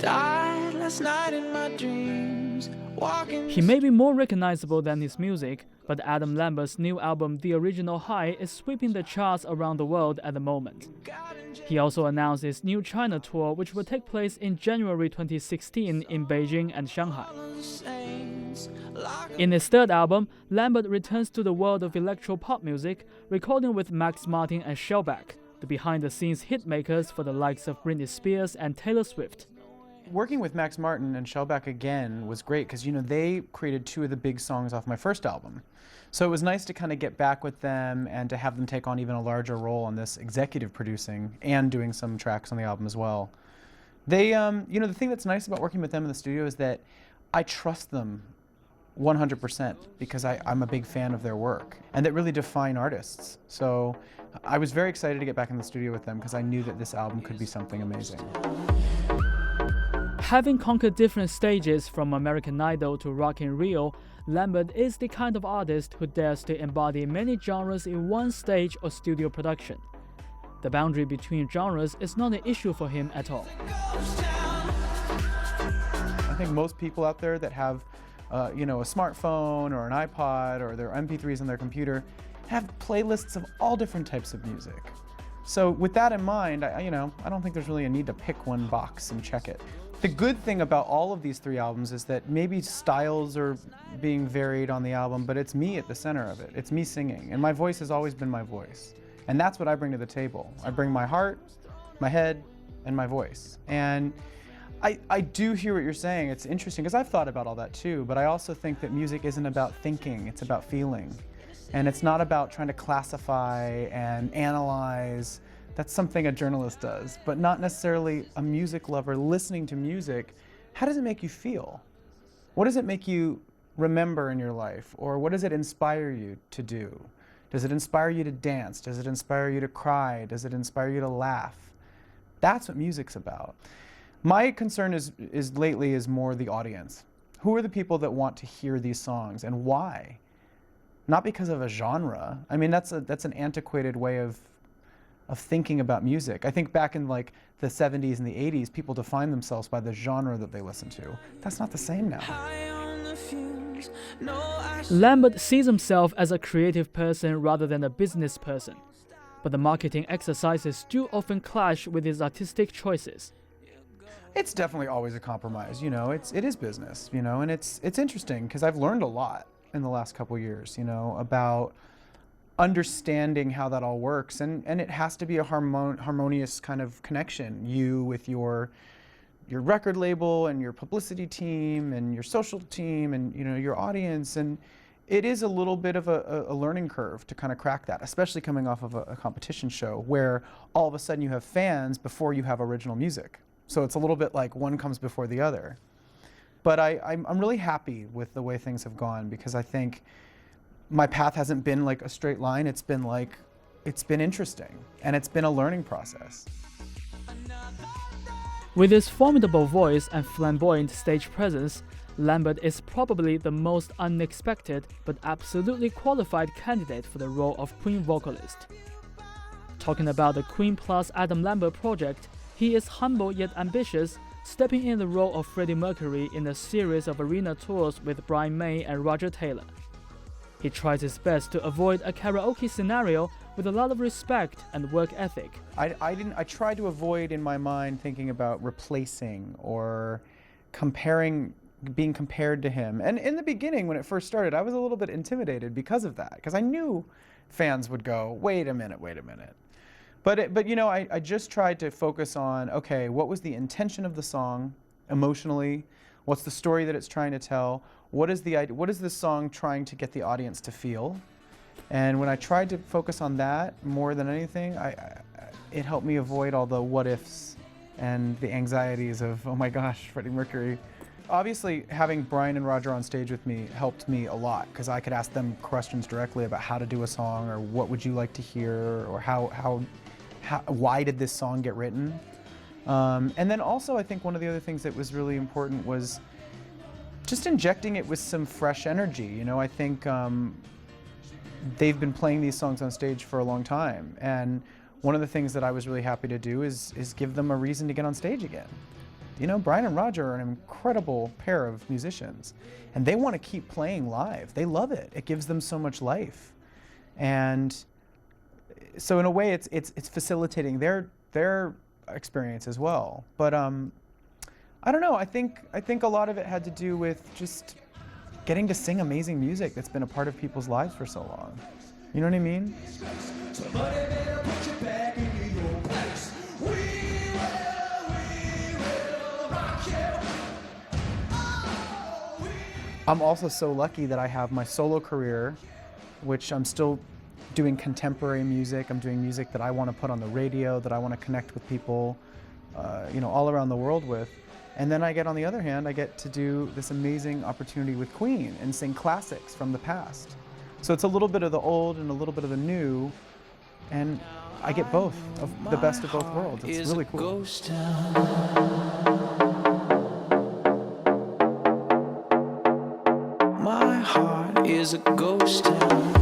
Died last night in my dreams, walking. He may be more recognizable than his music, but Adam Lambert's new album The Original High is sweeping the charts around the world at the moment. He also announced his new China tour, which will take place in January 2016 in Beijing and Shanghai. In his third album, Lambert returns to the world of electro-pop music, recording with Max Martin and Shellback, the behind-the-scenes hitmakers for the likes of Britney Spears and Taylor Swift. Working with Max Martin and Shellback again was great because, you know, they created two of the big songs off my first album. So it was nice to kind of get back with them and to have them take on even a larger role on this executive producing and doing some tracks on the album as well. They, you know, the thing that's nice about working with them in the studio is that I trust them 100% because I'm a big fan of their work and that really define artists. So I was very excited to get back in the studio with them because I knew that this album could be something amazing. Having conquered different stages from American Idol to Rock in Rio, Lambert is the kind of artist who dares to embody many genres in one stage or studio production. The boundary between genres is not an issue for him at all. I think most people out there that have you know, a smartphone or an iPod or their MP3s on their computer have playlists of all different types of music. So with that in mind, I don't think there's really a need to pick one box and check it. The good thing about all of these three albums is that maybe styles are being varied on the album, but it's me at the center of it. It's me singing, and my voice has always been my voice. And that's what I bring to the table. I bring my heart, my head, and my voice. And I do hear what you're saying. It's interesting, because I've thought about all that too, but I also think that music isn't about thinking, it's about feeling. And it's not about trying to classify and analyze. That's something a journalist does, but not necessarily a music lover listening to music. How does it make you feel? What does it make you remember in your life? Or what does it inspire you to do? Does it inspire you to dance? Does it inspire you to cry? Does it inspire you to laugh? That's what music's about. My concern is lately is more the audience. Who are the people that want to hear these songs and why? Not because of a genre. I mean, that's an antiquated way of thinking about music. I think back in like the 70s and the 80s, people defined themselves by the genre that they listened to. That's not the same now. Lambert sees himself as a creative person rather than a business person, but the marketing exercises do often clash with his artistic choices. It's definitely always a compromise, you know, it is business, you know, and it's interesting because I've learned a lot in the last couple years, you know, about understanding how that all works, and it has to be a harmonious kind of connection, you with your record label and your publicity team and your social team and, you know, your audience, and it is a little bit of a learning curve to kind of crack that, especially coming off of a competition show where all of a sudden you have fans before you have original music. So it's a little bit like one comes before the other. But I'm really happy with the way things have gone because I think my path hasn't been like a straight line. It's been interesting and it's been a learning process. With his formidable voice and flamboyant stage presence, Lambert is probably the most unexpected but absolutely qualified candidate for the role of Queen vocalist. Talking about the Queen plus Adam Lambert project, he is humble yet ambitious, stepping in the role of Freddie Mercury in a series of arena tours with Brian May and Roger Taylor. He tries his best to avoid a karaoke scenario with a lot of respect and work ethic. I tried to avoid in my mind thinking about replacing or being compared to him. And in the beginning, when it first started, I was a little bit intimidated because of that, because I knew fans would go, wait a minute. But you know, I just tried to focus on, okay, what was the intention of the song emotionally? What's the story that it's trying to tell? What is this song trying to get the audience to feel? And when I tried to focus on that more than anything, it helped me avoid all the what ifs and the anxieties of, oh my gosh, Freddie Mercury. Obviously, having Brian and Roger on stage with me helped me a lot because I could ask them questions directly about how to do a song or what would you like to hear or why did this song get written? And then also I think one of the other things that was really important was just injecting it with some fresh energy. You know, I think they've been playing these songs on stage for a long time, and one of the things that I was really happy to do is give them a reason to get on stage again. You know, Brian and Roger are an incredible pair of musicians, and they want to keep playing live. They love it. It gives them so much life. And so in a way, it's facilitating their experience as well. But I don't know. I think a lot of it had to do with just getting to sing amazing music that's been a part of people's lives for so long. You know what I mean? I'm also so lucky that I have my solo career, which I'm still doing contemporary music. I'm doing music that I want to put on the radio, that I want to connect with people, you know, all around the world with. And then I get, on the other hand, I get to do this amazing opportunity with Queen and sing classics from the past. So it's a little bit of the old and a little bit of the new, and I get both, of the best of both worlds. It's really cool. My heart is a ghost town.